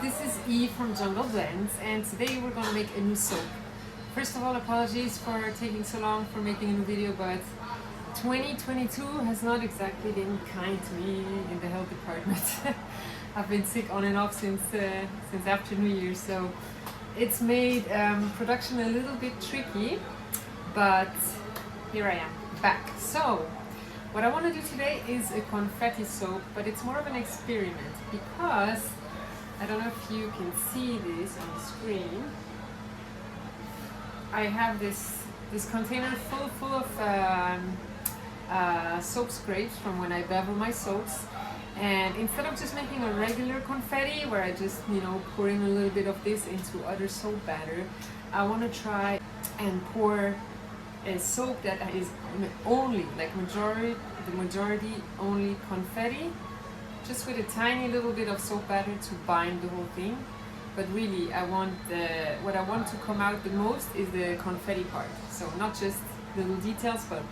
this is Eve from Jungle Blends, and today we're gonna make a new soap. First of all, apologies for taking so long for making a new video, but 2022 has not exactly been kind to me in the health department. I've been sick on and off since after New Year, so it's made production a little bit tricky, but here I am, back. So, what I want to do today is a confetti soap, but it's more of an experiment because I don't know if you can see this on the screen. I have this container full of soap scrapes from when I bevel my soaps, and instead of just making a regular confetti where I just pour in a little bit of this into other soap batter, I want to try and pour a soap that is only the majority only confetti, just with a tiny little bit of soap batter to bind the whole thing. But really, what I want to come out the most is the confetti part. So not just little details, but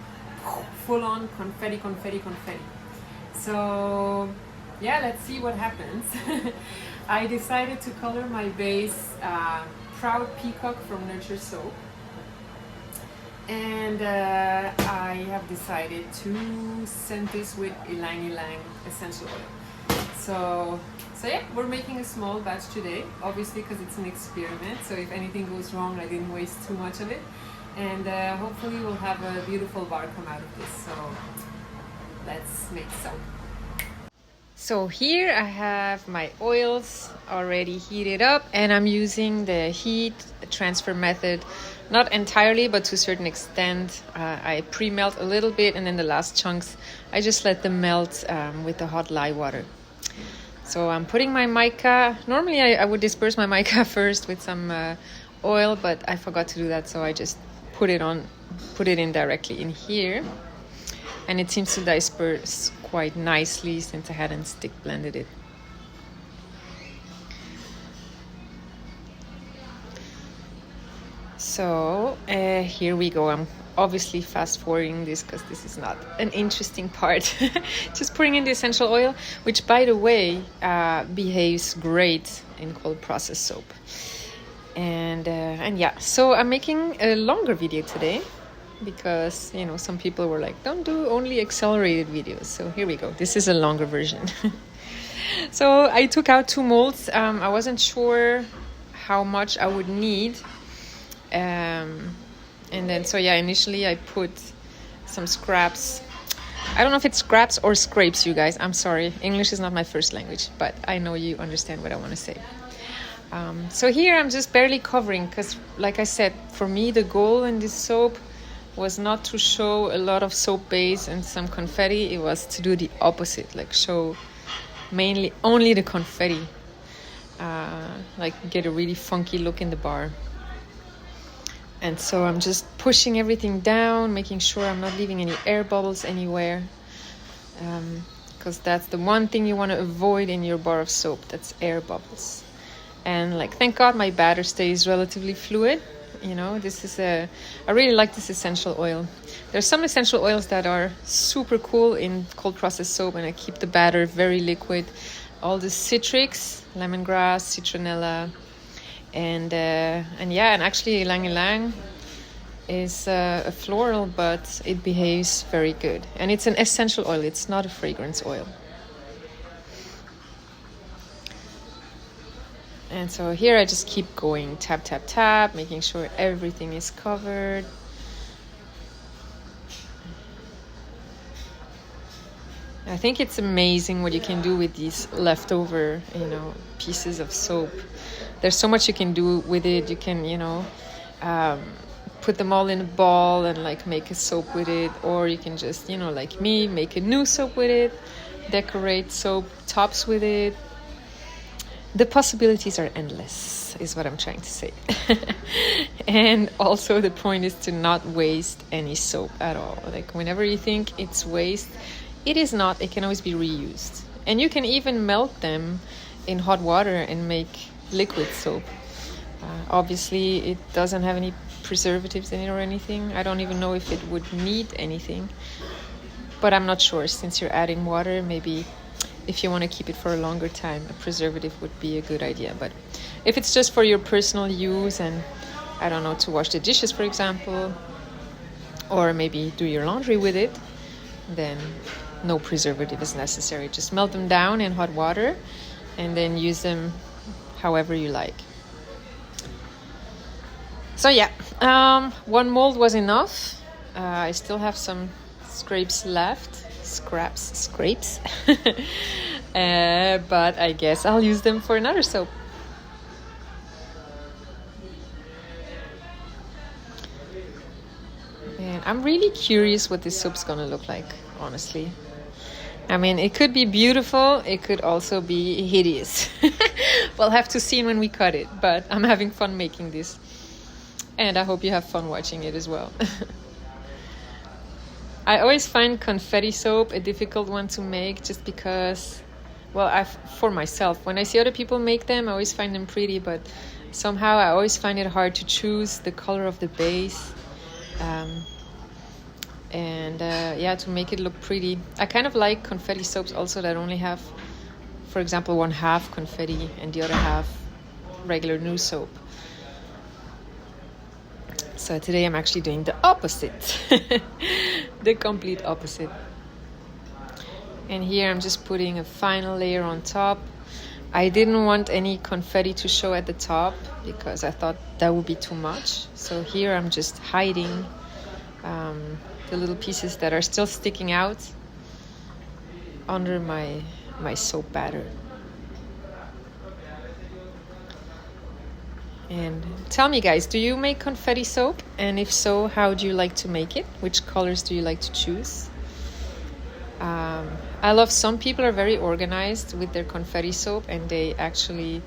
full on confetti. So yeah, let's see what happens. I decided to color my base Proud Peacock from Nurture Soap. And I have decided to scent this with Ylang Ylang essential oil. So yeah, we're making a small batch today, obviously because it's an experiment. So if anything goes wrong, I didn't waste too much of it. And hopefully we'll have a beautiful bar come out of this. So let's make some. So here I have my oils already heated up, and I'm using the heat transfer method. Not entirely, but to a certain extent. I pre-melt a little bit, and then the last chunks I just let them melt with the hot lye water. So I'm putting my mica. Normally I would disperse my mica first with some oil, but I forgot to do that, so I just put it in directly in here, and it seems to disperse quite nicely since I hadn't stick blended it. So here we go. I'm obviously fast forwarding this because this is not an interesting part. Just putting in the essential oil, which by the way behaves great in cold process soap. And yeah, so I'm making a longer video today because some people were like, don't do only accelerated videos. So here we go. This is a longer version. So I took out 2 molds. I wasn't sure how much I would need. And then, so yeah, initially I put some scraps. I don't know if it's scraps or scrapes, you guys. I'm sorry. English is not my first language, but I know you understand what I want to say. So here I'm just barely covering because, like I said, for me, the goal in this soap was not to show a lot of soap base and some confetti. It was to do the opposite, like show mainly only the confetti, like get a really funky look in the bar. And so I'm just pushing everything down, making sure I'm not leaving any air bubbles anywhere. Because that's the one thing you want to avoid in your bar of soap, that's air bubbles. And thank God my batter stays relatively fluid. I really like this essential oil. There's some essential oils that are super cool in cold process soap, and I keep the batter very liquid. All the citrics, lemongrass, citronella, and actually Ylang Ylang is a floral, but it behaves very good. And it's an essential oil, it's not a fragrance oil. And so here I just keep going, tap, tap, tap, making sure everything is covered. I think it's amazing what you can do with these leftover, pieces of soap. There's so much you can do with it. You can, put them all in a ball and make a soap with it, or you can just, like me, make a new soap with it, decorate soap tops with it. The possibilities are endless, is what I'm trying to say. And also the point is to not waste any soap at all. Whenever you think it's waste, it is not. It can always be reused. And you can even melt them in hot water and make liquid soap. Obviously, it doesn't have any preservatives in it or anything. I don't even know if it would need anything. But I'm not sure. Since you're adding water, maybe if you want to keep it for a longer time, a preservative would be a good idea. But if it's just for your personal use and, I don't know, to wash the dishes, for example, or maybe do your laundry with it, then no preservative is necessary. Just melt them down in hot water and then use them however you like. So yeah, one mold was enough. I still have some scrapes left. Scrapes. But I guess I'll use them for another soap. And I'm really curious what this soap's gonna look like, honestly. I mean, it could be beautiful, it could also be hideous. We'll have to see when we cut it, but I'm having fun making this. And I hope you have fun watching it as well. I always find confetti soap a difficult one to make just because, well, for myself, when I see other people make them, I always find them pretty, but somehow I always find it hard to choose the color of the base. Yeah, to make it look pretty. I kind of like confetti soaps also that only have, for example, one half confetti and the other half regular new soap. So today I'm actually doing the opposite, the complete opposite. And here I'm just putting a final layer on top. I didn't want any confetti to show at the top because I thought that would be too much. So here I'm just hiding the little pieces that are still sticking out under my soap batter. And tell me, guys, do you make confetti soap? And if so, how do you like to make it? Which colors do you like to choose? I love some people are very organized with their confetti soap and they actually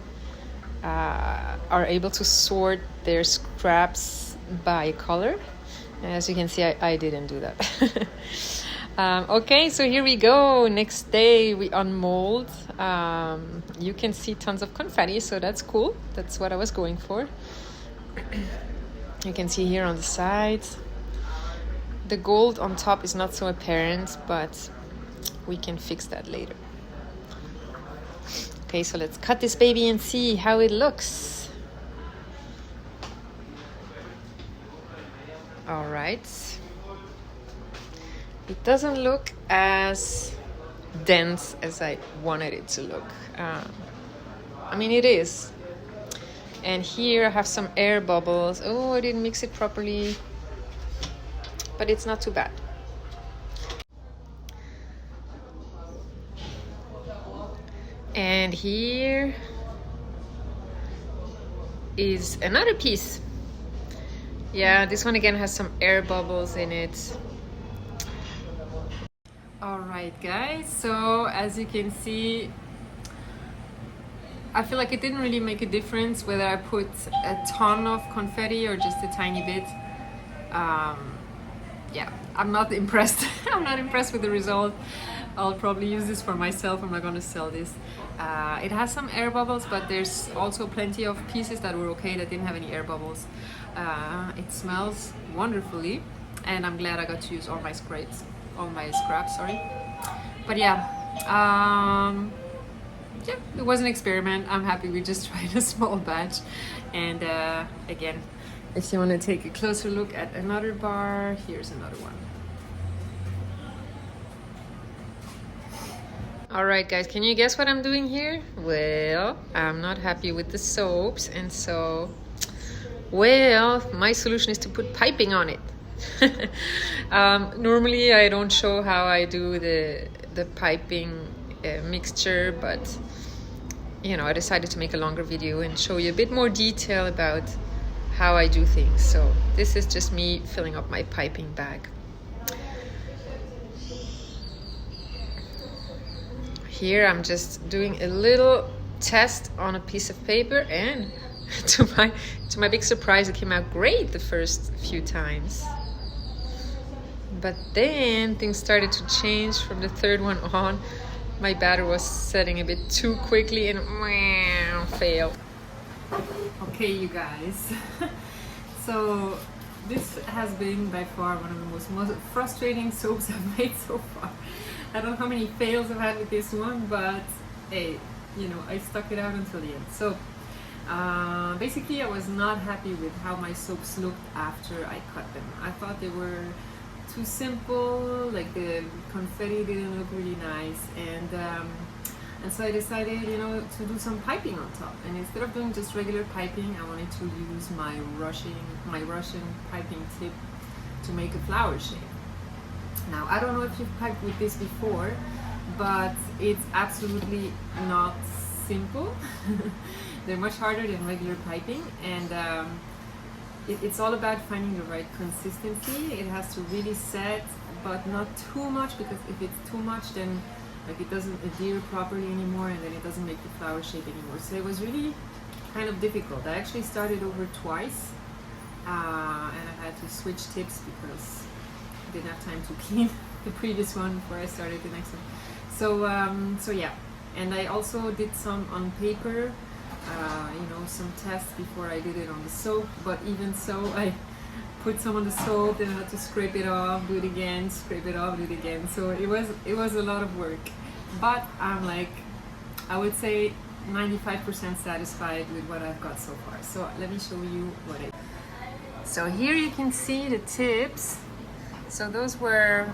are able to sort their scraps by color. As you can see, I didn't do that. Okay, so here we go. Next day we unmold. You can see tons of confetti, so that's cool. That's what I was going for. You can see here on the sides. The gold on top is not so apparent, but we can fix that later. Okay, so let's cut this baby and see how it looks. All right. It doesn't look as dense as I wanted it to look. I mean, it is. And here I have some air bubbles. Oh, I didn't mix it properly. But it's not too bad. And here is another piece. Yeah, this one again has some air bubbles in it. All right, guys, so as you can see, I feel like it didn't really make a difference whether I put a ton of confetti or just a tiny bit. Yeah, I'm not impressed. I'm not impressed with the result. I'll probably use this for myself. I'm not going to sell this. It has some air bubbles, but there's also plenty of pieces that were okay that didn't have any air bubbles. It smells wonderfully, and I'm glad I got to use all my scraps, sorry. But yeah, yeah, it was an experiment. I'm happy we just tried a small batch. And again, if you want to take a closer look at another bar, here's another one. Alright guys, can you guess what I'm doing here? Well, I'm not happy with the soaps, and so, well, my solution is to put piping on it. Normally I don't show how I do the piping mixture, but you know, I decided to make a longer video and show you a bit more detail about how I do things. So this is just me filling up my piping bag. Here I'm just doing a little test on a piece of paper, and to my big surprise, it came out great the first few times. But then things started to change from the third one on. My batter was setting a bit too quickly and failed. Okay, you guys. So this has been by far one of the most frustrating soaps I've made so far. I don't know how many fails I've had with this one, but hey, you know, I stuck it out until the end. So basically I was not happy with how my soaps looked after I cut them. I thought they were too simple, like the confetti didn't look really nice, and so I decided, you know, to do some piping on top. And instead of doing just regular piping, I wanted to use my Russian piping tip to make a flower shape. Now, I don't know if you've piped with this before, but it's absolutely not simple. They're much harder than regular piping, and it's all about finding the right consistency. It has to really set, but not too much, because if it's too much, then like it doesn't adhere properly anymore, and then it doesn't make the flower shape anymore. So it was really kind of difficult. I actually started over twice, and I had to switch tips because I didn't have time to clean the previous one before I started the next one. So yeah, and I also did some on paper, you know, some tests before I did it on the soap. But even so, I put some on the soap, then I had to scrape it off, do it again, scrape it off, do it again. So it was a lot of work, but I'm like, I would say 95% satisfied with what I've got so far. So let me show you what I. So here you can see the tips. So those were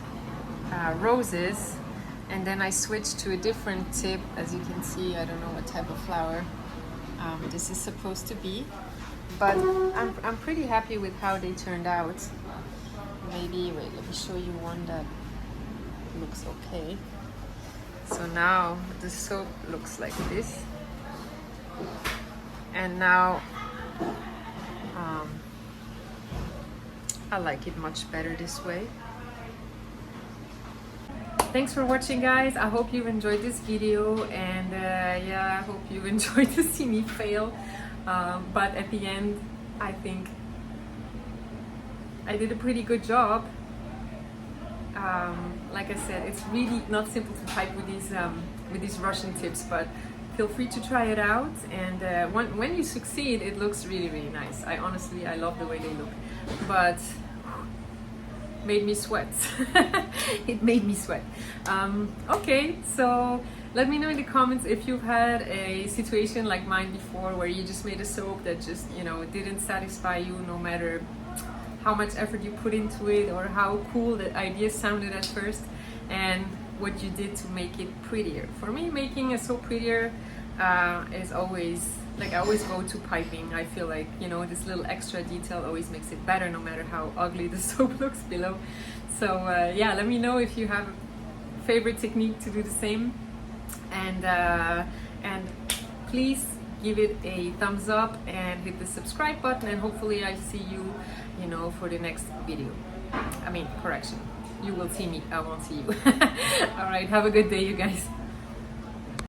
roses, and then I switched to a different tip. As you can see, I don't know what type of flower this is supposed to be, but I'm pretty happy with how they turned out. Maybe, wait, let me show you one that looks okay. So now the soap looks like this, and now I like it much better this way. Thanks for watching, guys. I hope you enjoyed this video, and yeah, I hope you enjoyed to see me fail. But at the end, I think I did a pretty good job. Like I said, it's really not simple to pipe with these Russian tips, but feel free to try it out. And when you succeed, it looks really, really nice. I love the way they look, but made me sweat. It made me sweat. Okay, so let me know in the comments if you've had a situation like mine before, where you just made a soap that just, you know, didn't satisfy you, no matter how much effort you put into it, or how cool the idea sounded at first, and what you did to make it prettier. For me, making a soap prettier is always, like, I always go to piping. I feel like, you know, this little extra detail always makes it better, no matter how ugly the soap looks below. So yeah, let me know if you have a favorite technique to do the same, and please give it a thumbs up and hit the subscribe button, and hopefully I see you, you know, for the next video. I mean, correction, you will see me, I won't see you. All right, have a good day, you guys.